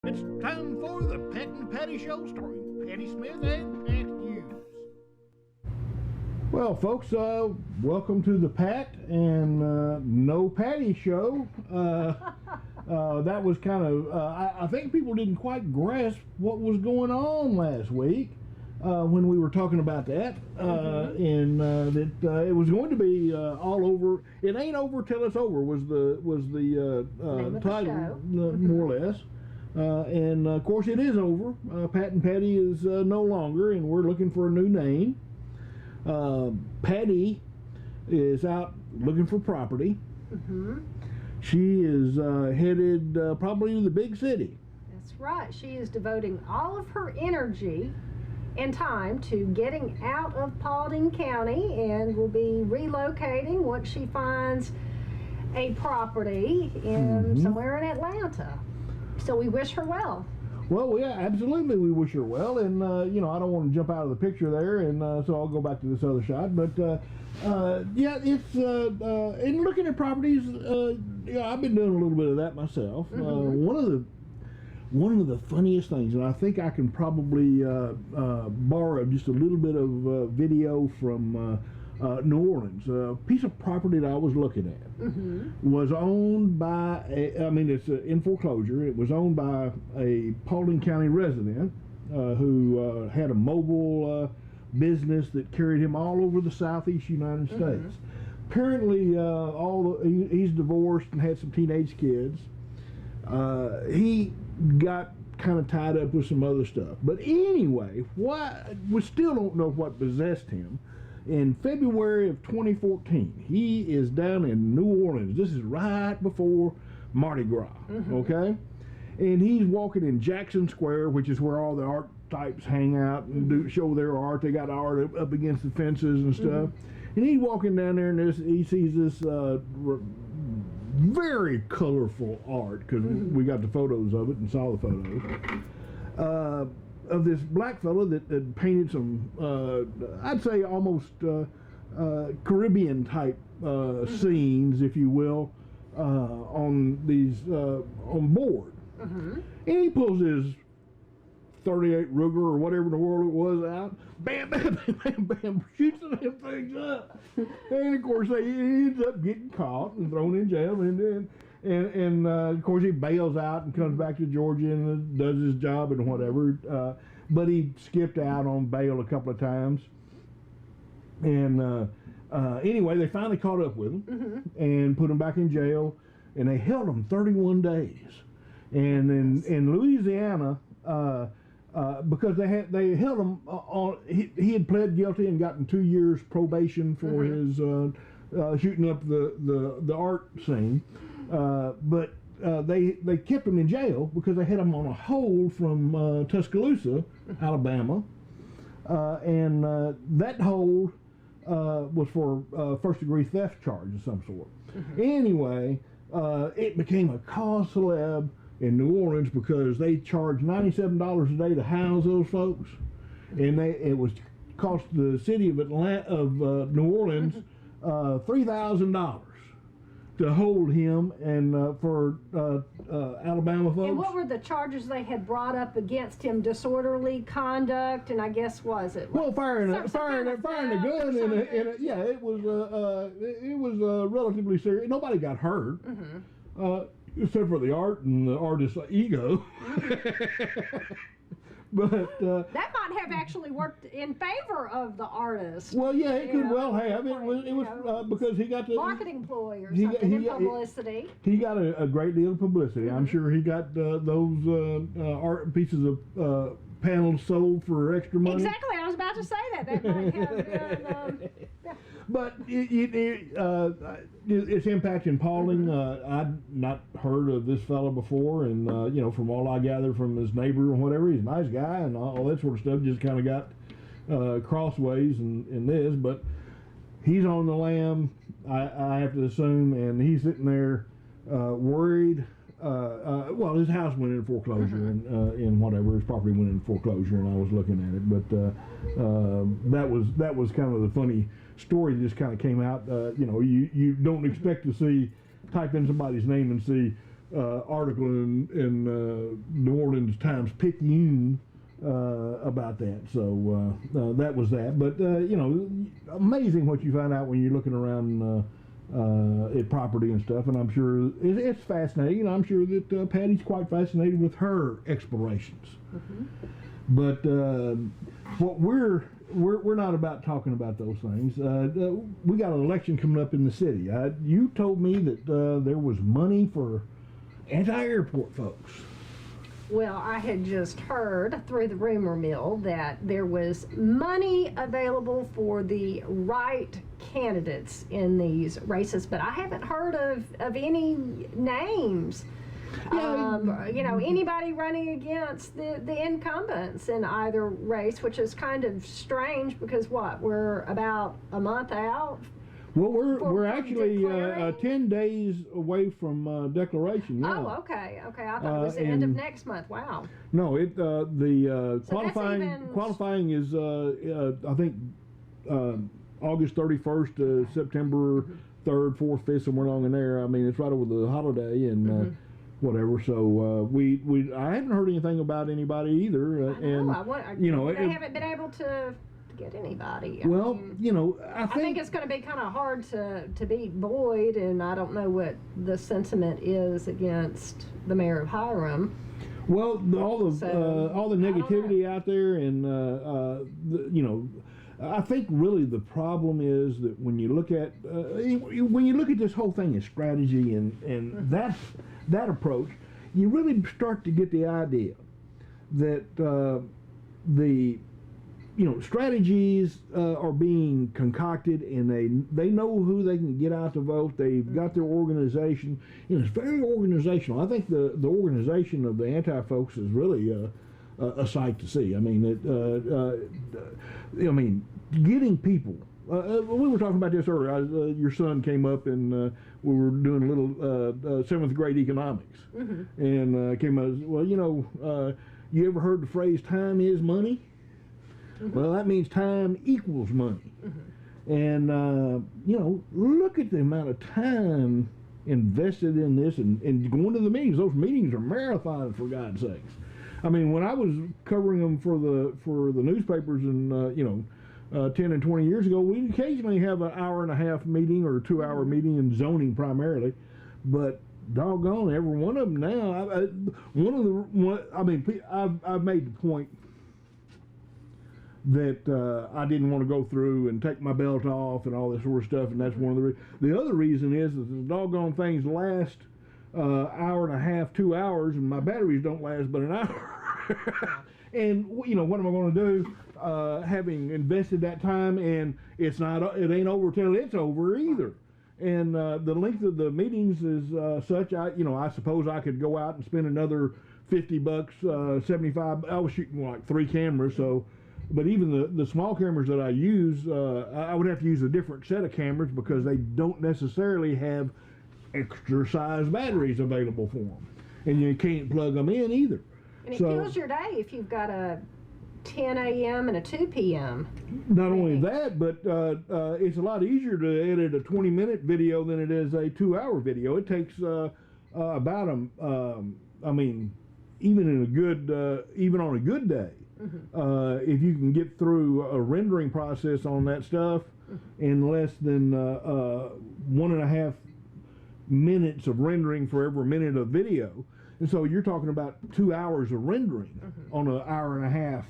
It's time for the Pat and Patti Show, starring Patti Smith and Pat Hughes. Well, folks, welcome to the Pat and No Patti Show. That was kind of, I think people didn't quite grasp what was going on last week when we were talking about that, and that it was going to be all over. It ain't over till it's over was the title, more or less. And of course it is over. Pat and Patti is no longer, and we're looking for a new name. Patti is out looking for property. She is headed probably to the big city. That's right. She is devoting all of her energy and time to getting out of Paulding County, and will be relocating once she finds a property in somewhere in Atlanta. So we wish her well. Well, yeah, absolutely, we wish her well, and you know, I don't want to jump out of the picture there, and so I'll go back to this other shot. But yeah, it's in looking at properties. Yeah, I've been doing a little bit of that myself. One of the funniest things, and I think I can probably borrow just a little bit of video from New Orleans. A piece of property that I was looking at was owned by it's in foreclosure. It was owned by a Paulding County resident who had a mobile business that carried him all over the southeast United States. Apparently, he's divorced and had some teenage kids. He got kind of tied up with some other stuff. But anyway, we still don't know what possessed him. In February of 2014, he is down in New Orleans. This is right before Mardi Gras, okay? And he's walking in Jackson Square, which is where all the art types hang out and show their art. They got art up against the fences and stuff. And he's walking down there, and he sees this very colorful art, because we got the photos of it and saw the photos. Of this black fellow that painted some, I'd say almost Caribbean type scenes, if you will, on these on board. And he pulls his 38 Ruger or whatever in the world it was out, bam, bam, bam, bam, bam, shoots them things up, and of course he ends up getting caught and thrown in jail, and of course he bails out and comes back to Georgia and does his job and whatever. But he skipped out on bail a couple of times. And anyway, they finally caught up with him and put him back in jail. And they held him 31 days. And in Louisiana, because they held him on, he had pled guilty and gotten 2 years probation for his shooting up the art scene. But they kept him in jail because they had him on a hold from Tuscaloosa, Alabama, and that hold was for first-degree theft charge of some sort. Anyway, it became a cause celeb in New Orleans because they charged $97 a day to house those folks, and it was cost the city of New Orleans $3,000 to hold him, and for Alabama folks. And what were the charges they had brought up against him? Disorderly conduct, and I guess was it? Well, firing a gun, yeah, it was relatively serious. Nobody got hurt, except for the art and the artist's ego. But that might have actually worked in favor of the artist. Well, yeah, it could well have. It was because he got the marketing ploy or something, and publicity. He got a great deal of publicity. I'm sure he got those art pieces of panels sold for extra money. Exactly, I was about to say that. That might have been. But its impact in Paulding, I'd not heard of this fellow before, and you know, from all I gather from his neighbor and whatever, he's a nice guy and all that sort of stuff. Just kind of got crossways in this, but he's on the lam, I have to assume, and he's sitting there worried. Well, his house went into foreclosure, and in whatever, his property went into foreclosure, and I was looking at it. But that was kind of the funny story that just kind of came out. You know, you don't expect to type in somebody's name and see article in New Orleans times picayune about that. So that was that. But you know, amazing what you find out when you're looking around at property and stuff. And I'm sure it's fascinating. And I'm sure that Patty's quite fascinated with her explorations. But what we're not about talking about those things. We got an election coming up in the city. You told me that there was money for anti-airport folks. Well, I had just heard through the rumor mill that there was money available for the right candidates in these races, but I haven't heard of any names. Yeah, you know, anybody running against the incumbents in either race, which is kind of strange because we're about a month out. Well, we're actually 10 days away from declaration now. Oh, okay. I thought it was the end of next month. Wow. No, the So qualifying is I think August 31st to September 3rd, 4th, 5th, somewhere along in there. I mean, it's right over the holiday and whatever. So I haven't heard anything about anybody either. You know, they haven't been able to get anybody. I mean, you know, I think it's going to be kind of hard to beat Boyd, and I don't know what the sentiment is against the mayor of Hiram. Well, all the negativity out there, and you know, I think really the problem is that when you look at this whole thing as strategy and that approach, you really start to get the idea that strategies are being concocted, and they know who they can get out to vote. They've got their organization. You know, it's very organizational. I think the organization of the anti-folks is really a sight to see. I mean, getting people. We were talking about this earlier. Your son came up, and we were doing a little 7th grade economics, and came out. Well, you know, you ever heard the phrase "time is money"? Well, that means time equals money. And, you know, look at the amount of time invested in this and going to the meetings. Those meetings are marathons, for God's sakes. I mean, when I was covering them for the newspapers and, 10 and 20 years ago, we'd occasionally have an hour and a half meeting or a 2-hour meeting in zoning primarily. But doggone, every one of them now, I've made the point that I didn't want to go through and take my belt off and all this sort of stuff, and that's one of the other reason is that the doggone things last hour and a half, 2 hours, and my batteries don't last but an hour. And you know, what am I going to do? Having invested that time, and it ain't over till it's over either. And the length of the meetings is such. I suppose I could go out and spend another $50, 75. I was shooting like 3 cameras, so. But even the small cameras that I use, I would have to use a different set of cameras because they don't necessarily have extra size batteries available for them, and you can't plug them in either. And it kills your day if you've got a 10 a.m. and a 2 p.m. Not only that, but it's a lot easier to edit a 20-minute video than it is a 2-hour video. It takes about even on a good day. If you can get through a rendering process on that stuff in less than 1.5 minutes of rendering for every minute of video, and so you're talking about 2 hours of rendering on an hour and a half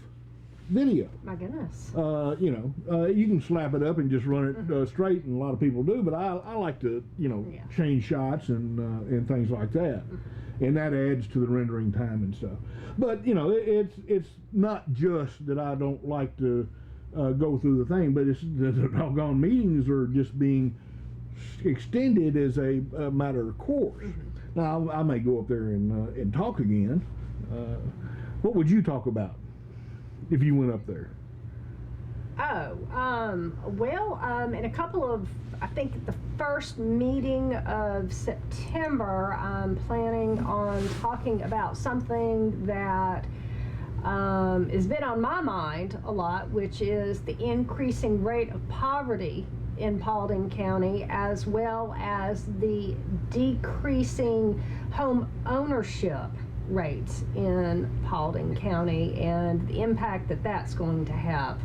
video. My goodness. You can slap it up and just run it straight, and a lot of people do, but I like to change shots and things like that. And that adds to the rendering time and stuff. But it's not just that I don't like to go through the thing, but it's the doggone meetings are just being extended as a matter of course. Now I may go up there and talk again. What would you talk about if you went up there? In a couple of, I think the first meeting of September, I'm planning on talking about something that has been on my mind a lot, which is the increasing rate of poverty in Paulding County, as well as the decreasing home ownership rates in Paulding County and the impact that that's going to have.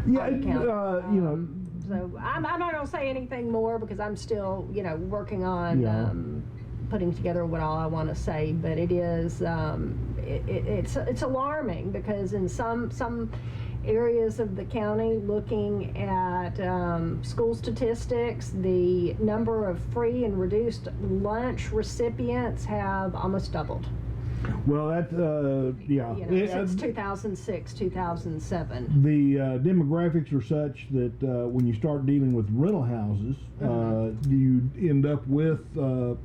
Yeah, on the county. you know. So I'm not going to say anything more because I'm still, working on putting together what all I want to say. But it is, it's alarming because in some areas of the county, looking at school statistics, the number of free and reduced lunch recipients have almost doubled. Well, that Since 2006, 2007. The demographics are such that when you start dealing with rental houses, you end up with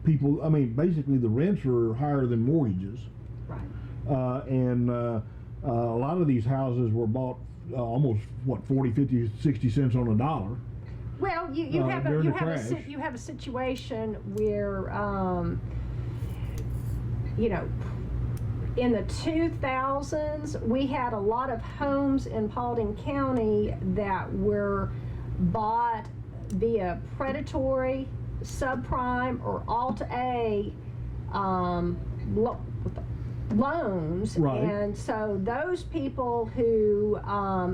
people. I mean, basically the rents are higher than mortgages, Right. and a lot of these houses were bought almost 40, 50, 60 cents on a dollar. Well, you have a situation where in the 2000s, we had a lot of homes in Paulding County that were bought via predatory, subprime, or Alt-A loans. Right. And so those people who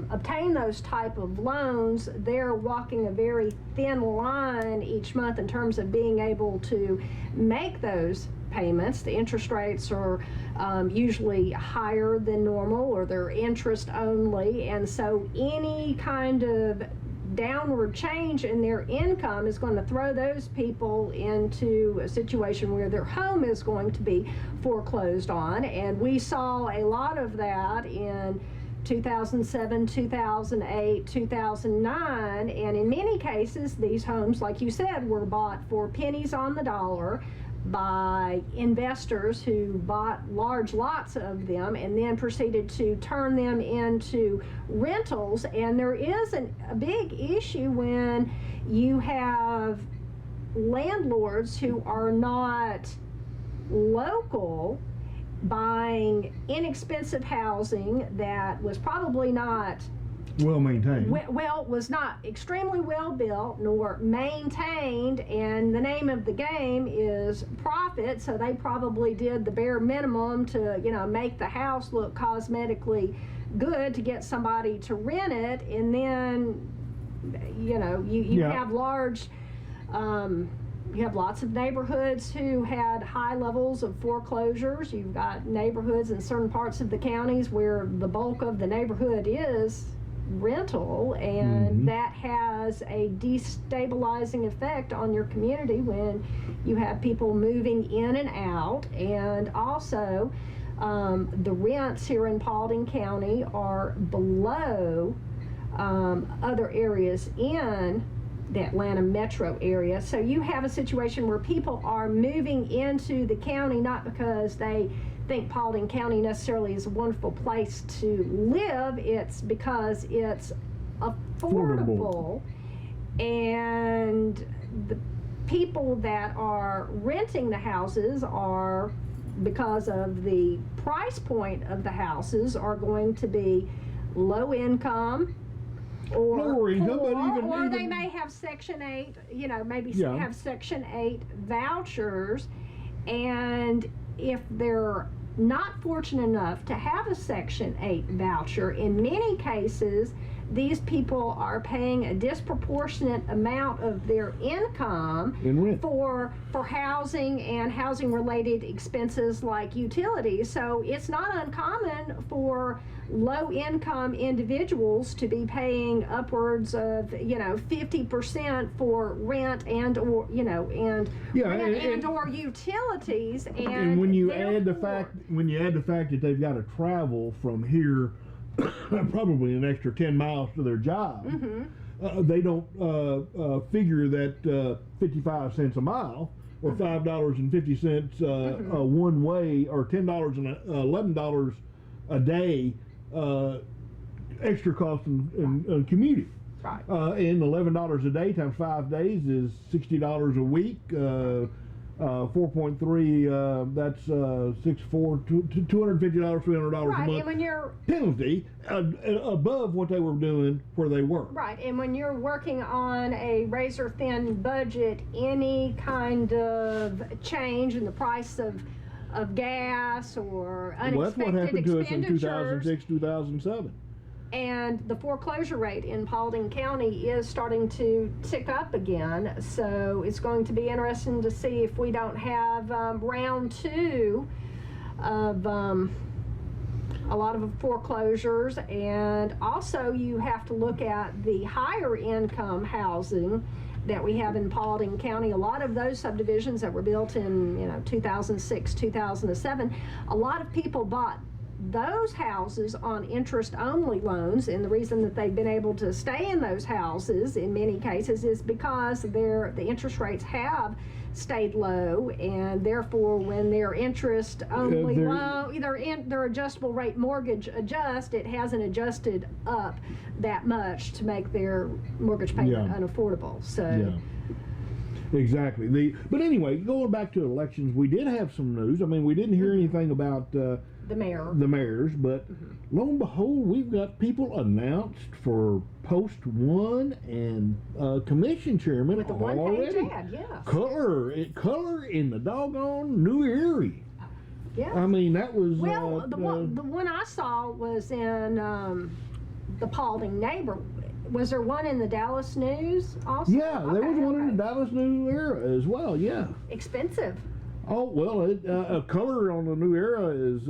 obtain those type of loans, they're walking a very thin line each month in terms of being able to make those payments. The interest rates are usually higher than normal, or they're interest only, and so any kind of downward change in their income is going to throw those people into a situation where their home is going to be foreclosed on. And we saw a lot of that in 2007, 2008, 2009, and in many cases these homes, like you said, were bought for pennies on the dollar by investors who bought large lots of them and then proceeded to turn them into rentals. And there is a big issue when you have landlords who are not local buying inexpensive housing that was probably not Well maintained. was not extremely well built nor maintained, and the name of the game is profit, so they probably did the bare minimum to make the house look cosmetically good to get somebody to rent it. And then you have large you have lots of neighborhoods who had high levels of foreclosures. You've got neighborhoods in certain parts of the counties where the bulk of the neighborhood is rental, and that has a destabilizing effect on your community when you have people moving in and out. And also the rents here in Paulding County are below other areas in the Atlanta metro area. So you have a situation where people are moving into the county not because they think Paulding County necessarily is a wonderful place to live. It's because it's affordable. And the people that are renting the houses are, because of the price point of the houses, are going to be low income, or lower income, poor, but even they may have Section 8, have Section 8 vouchers. And if they're not fortunate enough to have a Section 8 voucher, in many cases these people are paying a disproportionate amount of their income in rent for housing and housing related expenses like utilities. So it's not uncommon for low income individuals to be paying upwards of 50% for rent and or utilities. And when you add the fact that they've got to travel from here probably an extra 10 miles to their job, they don't figure that 55 cents a mile or $5.50 one way, or $10 and $11 a day extra cost in commuting. Right. And $11 a day times 5 days is $60 a week. 4.3, that's $250, $300 right. a month. And when you're penalty above what they were doing where they were. Right, and when you're working on a razor-thin budget, any kind of change in the price of of gas or Well, that's what unexpected happened to us in expenditures. 2006, 2007. And the foreclosure rate in Paulding County is starting to tick up again. So it's going to be interesting to see if we don't have round two of a lot of foreclosures. And also you have to look at the higher income housing that we have in Paulding County. A lot of those subdivisions that were built in 2006, 2007, a lot of people bought those houses on interest-only loans, and the reason that they've been able to stay in those houses in many cases is because the interest rates have stayed low, and therefore when their interest-only loan, their adjustable rate mortgage adjust, it hasn't adjusted up that much to make their mortgage payment unaffordable. So. Yeah. Exactly. But anyway, going back to elections, we did have some news. I mean, we didn't hear anything about the mayors, but lo and behold, we've got people announced for post 1 and commission chairman with the already. one-page ad, yes. Color in the doggone New Erie. Yeah. I mean, that was the one I saw was in the Paulding neighbor. Was there one in the Dallas News also? Yeah, there was one in the Dallas New Era as well. Yeah. Expensive. Oh well, color on the New Era is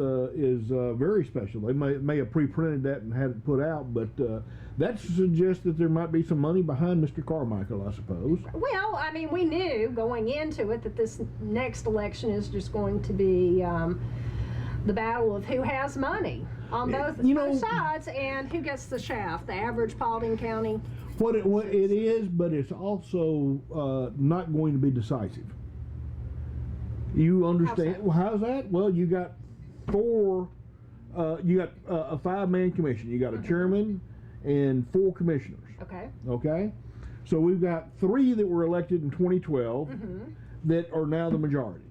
very special. They may have pre-printed that and had it put out, but that suggests that there might be some money behind Mr. Carmichael, I suppose. Well, I mean, we knew going into it that this next election is just going to be the battle of who has money on both sides and who gets the shaft. The average Paulding County. What it is, but it's also not going to be decisive. You understand? Well, how's that? Well, you got four. You got a 5-man commission. You got a chairman and 4 commissioners. Okay. Okay. So we've got 3 that were elected in 2012 that are now the majority.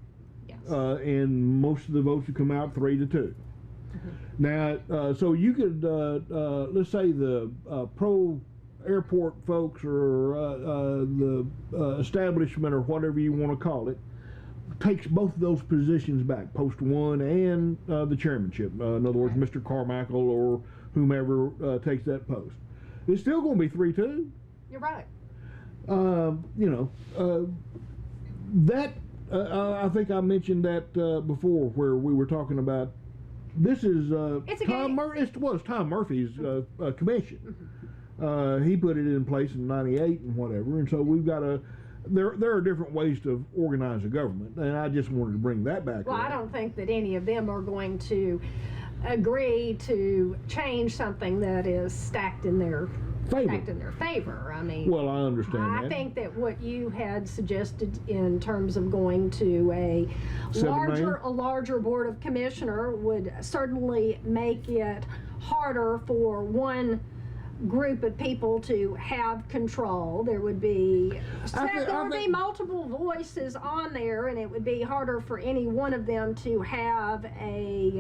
Yes. And most of the votes have come out 3-2. Now, so you could let's say the pro airport folks or the establishment or whatever you want to call it takes both of those positions back, post 1 and the chairmanship. In other words, Mr. Carmichael or whomever takes that post. It's still going to be 3-2. You're right. That I think I mentioned that before, where we were talking about. This is Tom Murphy's commission. He put it in place in '98 and whatever, and so we've got a. There are different ways to organize a government, and I just wanted to bring that back. Well, I don't think that any of them are going to agree to change something that is stacked in their favor. I mean, well, I understand I think that what you had suggested in terms of going to a larger board of commissioner would certainly make it harder for one group of people to have control. There would be multiple voices on there, and it would be harder for any one of them to have a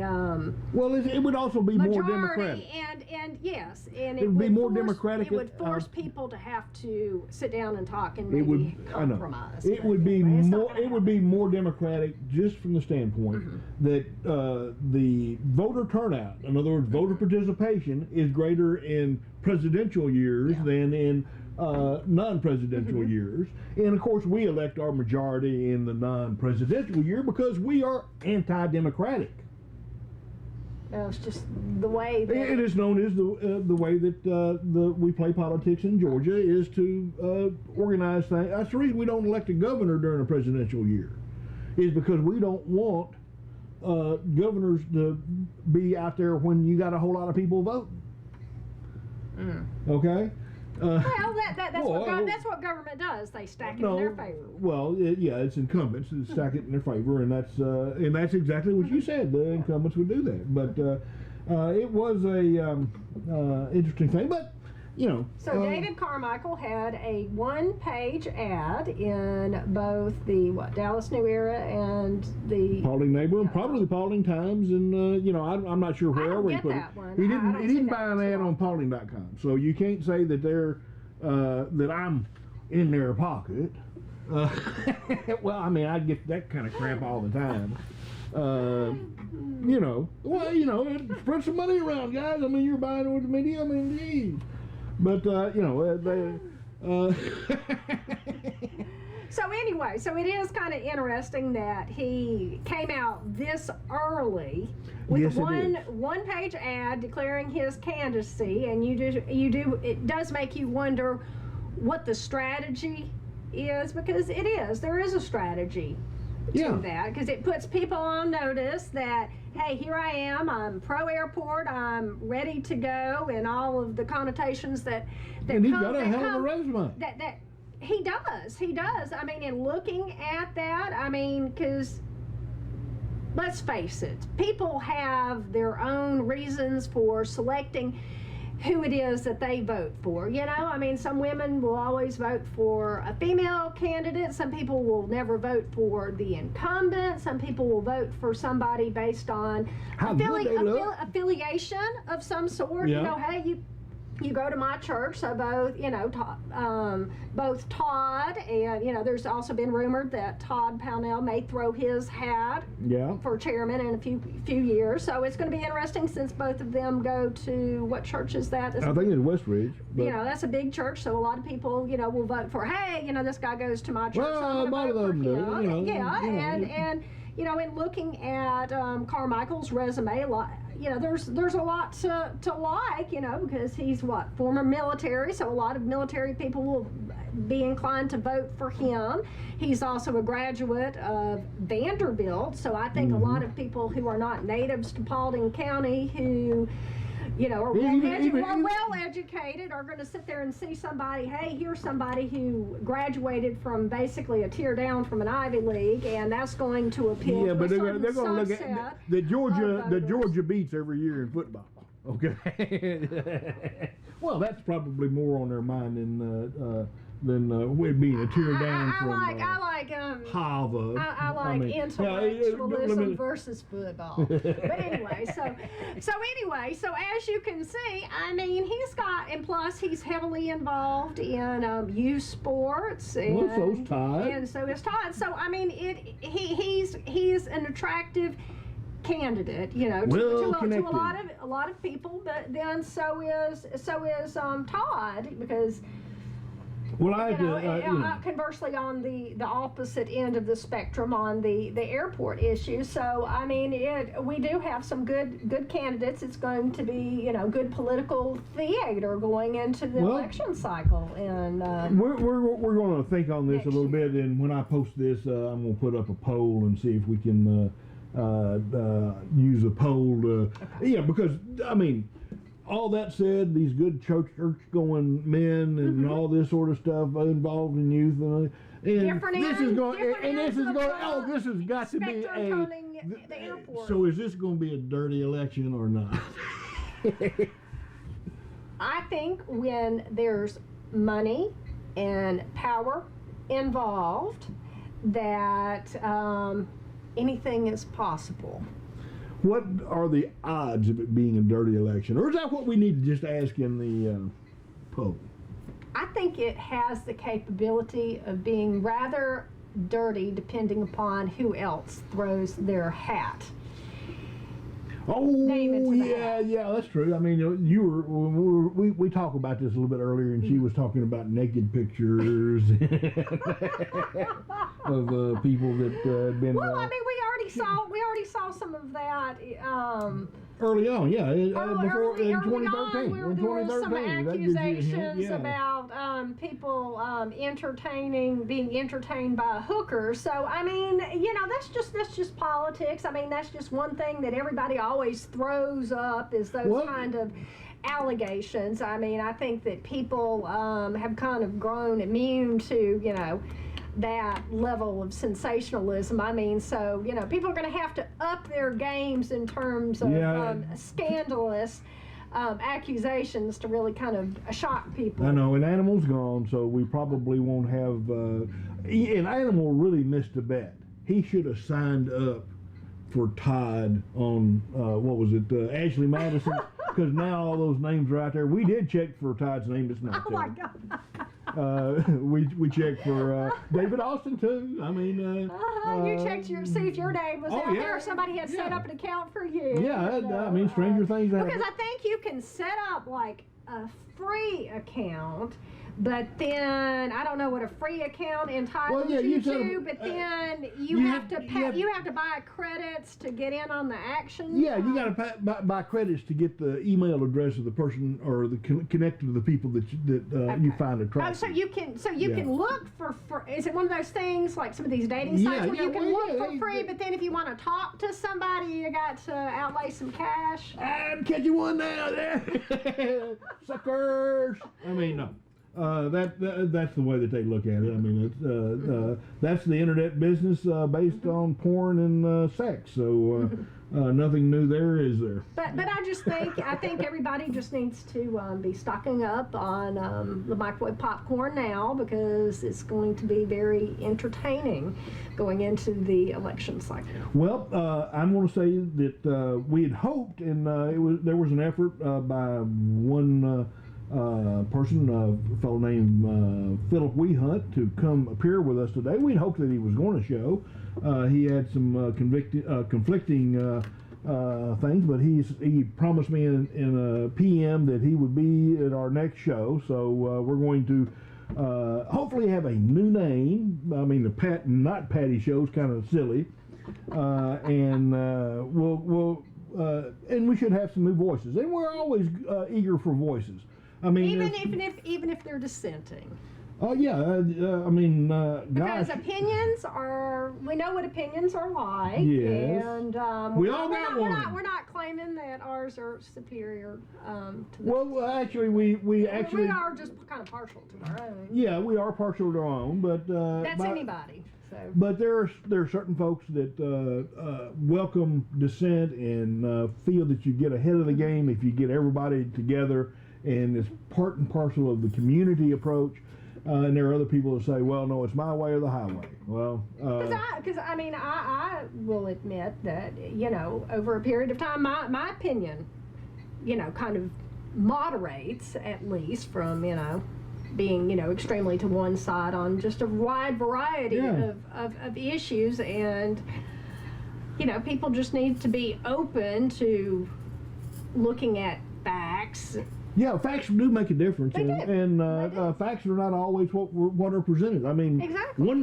it would also be more democratic. And yes, and it would be more democratic. It would force people to have to sit down and talk and maybe compromise. It would be more. It would be more democratic, just from the standpoint that the voter turnout, in other words, voter participation, is greater in presidential years than in non-presidential years. And of course we elect our majority in the non-presidential year because we are anti-democratic. No, it's just the way that it is known as the way that we play politics in Georgia is to organize things. That's the reason we don't elect a governor during a presidential year, is because we don't want governors to be out there when you got a whole lot of people voting. Okay. Well, that's what government does. They stack it in their favor. Well, it's incumbents that stack it in their favor, and that's exactly what you said. The incumbents would do that, but it was a interesting thing. But So David Carmichael had a 1-page ad in both the Dallas New Era and the Paulding Neighbor, and probably the Paulding Times, and I'm not sure where he put it. He didn't buy an ad on Paulding.com, so you can't say that they're that I'm in their pocket. Well, I mean, I get that kind of crap all the time. You know, well, you know, spread some money around, guys. I mean, you're buying with the media. I mean, geez. But you know, they. So anyway, so it is kind of interesting that he came out this early with Yes, one page ad declaring his candidacy, and it does make you wonder what the strategy is, because there is a strategy to that, because it puts people on notice that, hey, here I am, I'm pro-airport, I'm ready to go, and all of the connotations that and he's got a hell of a resume. That he does. I mean, in looking at that, I mean, because let's face it, people have their own reasons for selecting who it is that they vote for. You know, I mean, some women will always vote for a female candidate. Some people will never vote for the incumbent. Some people will vote for somebody based on affiliation of some sort. Yeah. You know, hey, you go to my church, so both, you know, both Todd and, you know, there's also been rumored that Todd Pownell may throw his hat for chairman in a few years. So it's going to be interesting, since both of them go to, what church is that? I think it's Westridge. You know, that's a big church, so a lot of people, you know, will vote for, hey, you know, this guy goes to my church, well, so I'm a lot of them do. You know, and you know, in looking at Carmichael's resume, you know, there's a lot to like, you know, because he's former military, so a lot of military people will be inclined to vote for him. He's also a graduate of Vanderbilt, so I think a lot of people who are not natives to Paulding County, who, you know, are well educated, are going to sit there and see somebody, hey, here's somebody who graduated from basically a tier down from an Ivy League, and that's going to appeal to but a they're going to look at the Georgia beats every year in football. Okay. Well, that's probably more on their mind than it being a tear down from Harvard. I like intellectualism versus football. But anyway, so as you can see, I mean, he's got, and plus he's heavily involved in youth sports. And, well, so's Todd. And so is Todd. So I mean, he's an attractive candidate, you know, to a lot of people. But then so is Todd, because. Well, conversely, on the opposite end of the spectrum, on the airport issue. So, I mean, we do have some good candidates. It's going to be, you know, good political theater going into the election cycle. And we're going to think on this a little bit. And when I post this, I'm going to put up a poll and see if we can use a poll to, because I mean. All that said, these good church-going men and all this sort of stuff involved in youth, and this has got to be the airport. So is this going to be a dirty election or not? I think when there's money and power involved, that anything is possible. What are the odds of it being a dirty election? Or is that what we need to just ask in the poll? I think it has the capability of being rather dirty, depending upon who else throws their hat. Oh, yeah, that's true. I mean, we talked about this a little bit earlier, and she was talking about naked pictures of people that had been. Well, I mean, we already saw some of that. Early on, before in 2013. Where there were some accusations about people being entertained by hookers. So I mean, you know, that's just politics. I mean, that's just one thing that everybody always throws up, is those kind of allegations. I mean, I think that people have kind of grown immune to, you know, that level of sensationalism. I mean, so, you know, people are going to have to up their games in terms of scandalous accusations to really kind of shock people. I know, and Animal's gone, so we probably won't have. And Animal really missed a bet. He should have signed up for Todd on what was it, Ashley Madison, because now all those names are out there. We did check for Todd's name; it's not there. Oh my God! We checked for David Austin too. I mean, you checked see if your name was out there, or somebody had set up an account for you. Yeah, I mean, stranger things happen. Because I think you can set up like a free account, but then I don't know what a free account entitles you to. But then you have to pay. You have to buy credits to get in on the action. Yeah, you got to buy credits to get the email address of the person or the connected to the people that you find attractive. Oh, so you can look for. Is it one of those things like some of these dating sites where you can look for free, but then if you want to talk to somebody, you got to outlay some cash? I'm catching one now, there, suckers. I mean, no. That's the way that they look at it. I mean, it's that's the internet business based on porn and sex. So nothing new there, is there? But I think everybody just needs to be stocking up on the microwave popcorn now, because it's going to be very entertaining going into the election cycle. Well, I'm going to say that we had hoped, and there was an effort by one. Person, a fellow named Philip Weehunt, to come appear with us today. We'd hoped that he was going to show. He had some conflicting things, but he promised me in a PM that he would be at our next show. So we're going to hopefully have a new name. I mean, the Pat and Not Patti Show is kind of silly, and and we should have some new voices. And we're always eager for voices. I mean, even if they're dissenting. Oh yeah, I mean, because gosh. we know what opinions are like. Yes. And we all got one. We're not claiming that ours are superior to well, actually, we are just kind of partial to our own. Yeah, we are partial to our own, but that's anybody. So. But there are certain folks that welcome dissent and feel that you get ahead of the game if you get everybody together, and it's part and parcel of the community approach. And there are other people that say, well, no, it's my way or the highway. Well, because I will admit that, over a period of time, my opinion, kind of moderates, at least, from, being, extremely to one side on just a wide variety of issues. And, people just need to be open to looking at facts. Yeah, facts do make a difference, and facts are not always what are presented. I mean, exactly. Was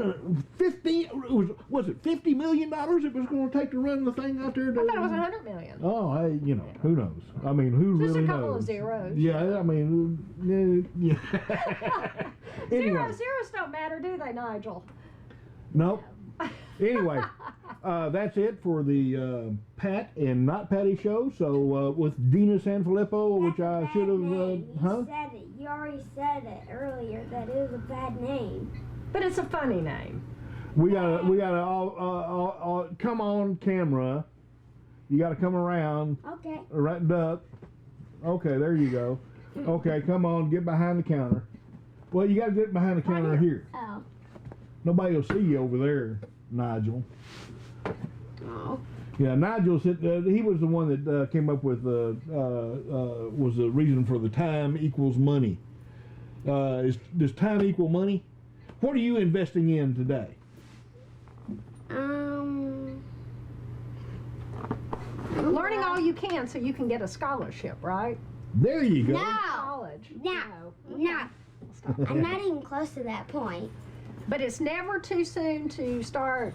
it $50 million it was going to take to run the thing out there? I thought it was $100 million. Oh, hey, who knows? I mean, who just really knows? Just a couple of zeros. Yeah, I mean, yeah. Anyway. Zeros don't matter, do they, Nigel? Nope. Anyway, that's it for the Pat and Not Patti Show. So with Deena Sanfilippo, which I should have, You said it. You already said it earlier that it was a bad name. But it's a funny name. We gotta all come on camera. You gotta come around. Okay. Right, duck. Okay, there you go. Okay, come on, get behind the counter. Well, you gotta get behind the counter here. Oh. Nobody will see you over there, Nigel. Oh. Yeah, Nigel said he was the one that came up with was the reason for the time equals money. Does time equal money? What are you investing in today? Learning all you can so you can get a scholarship, right? There you go. No. College. No. I'm not even close to that point. But it's never too soon to start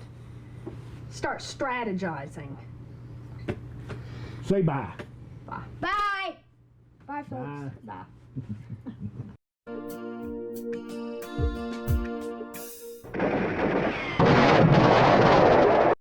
strategizing. Say bye. Bye. Bye. Bye, folks. Bye. Bye.